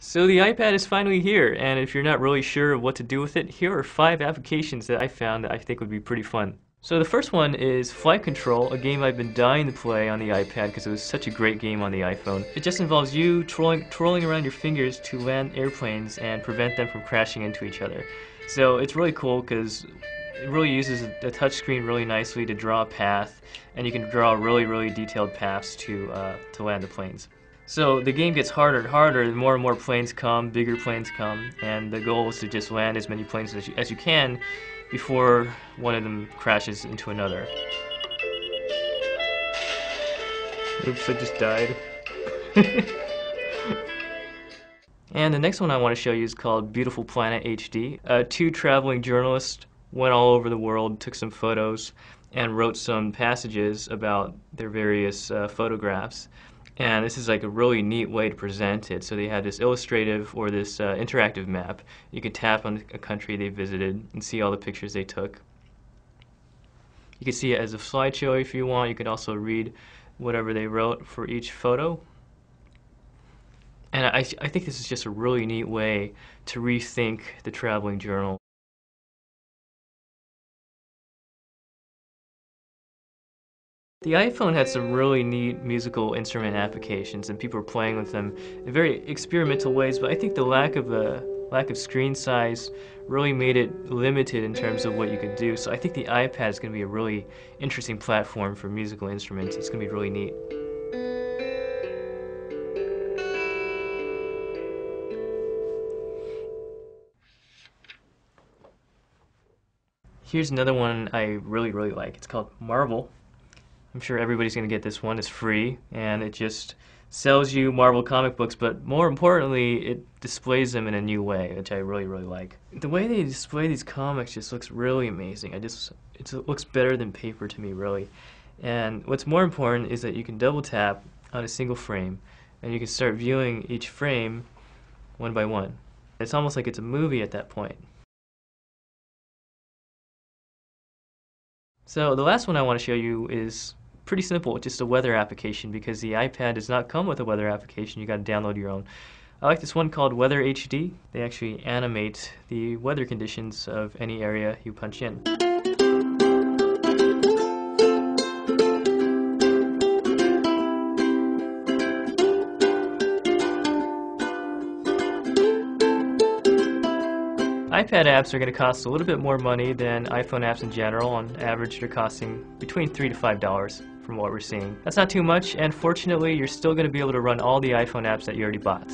So the iPad is finally here, and if you're not really sure what to do with it, here are 5 applications that I found that I think would be pretty fun. So the first one is Flight Control, a game I've been dying to play on the iPad because it was such a great game on the iPhone. It just involves you twirling around your fingers to land airplanes and prevent them from crashing into each other. So it's really cool because it really uses a touchscreen really nicely to draw a path, and you can draw really detailed paths to land the planes. So the game gets harder and harder, the more and more planes come, bigger planes come, and the goal is to just land as many planes as you can before one of them crashes into another. Oops, I just died. And the next one I want to show you is called Beautiful Planet HD. 2 traveling journalists went all over the world, took some photos, and wrote some passages about their various photographs. And this is like a really neat way to present it. So they had this illustrative or this interactive map. You could tap on a country they visited and see all the pictures they took. You can see it as a slideshow if you want. You could also read whatever they wrote for each photo. And I think this is just a really neat way to rethink the traveling journal. The iPhone had some really neat musical instrument applications, and people were playing with them in very experimental ways, but I think the lack of screen size really made it limited in terms of what you could do. So I think the iPad is going to be a really interesting platform for musical instruments. It's going to be really neat. Here's another one I really like. It's called Marvel. I'm sure everybody's going to get this one. It's free, and it just sells you Marvel comic books, but more importantly, it displays them in a new way, which I really like. The way they display these comics just looks really amazing. It looks better than paper to me, really. And what's more important is that you can double tap on a single frame, and you can start viewing each frame one by one. It's almost like it's a movie at that point. So the last one I want to show you is pretty simple, just a weather application, because the iPad does not come with a weather application. You got to download your own. I like this one called Weather HD. They actually animate the weather conditions of any area you punch in. iPad apps are going to cost a little bit more money than iPhone apps in general. On average, they're costing between $3 to $5 from what we're seeing. That's not too much, and fortunately, you're still going to be able to run all the iPhone apps that you already bought.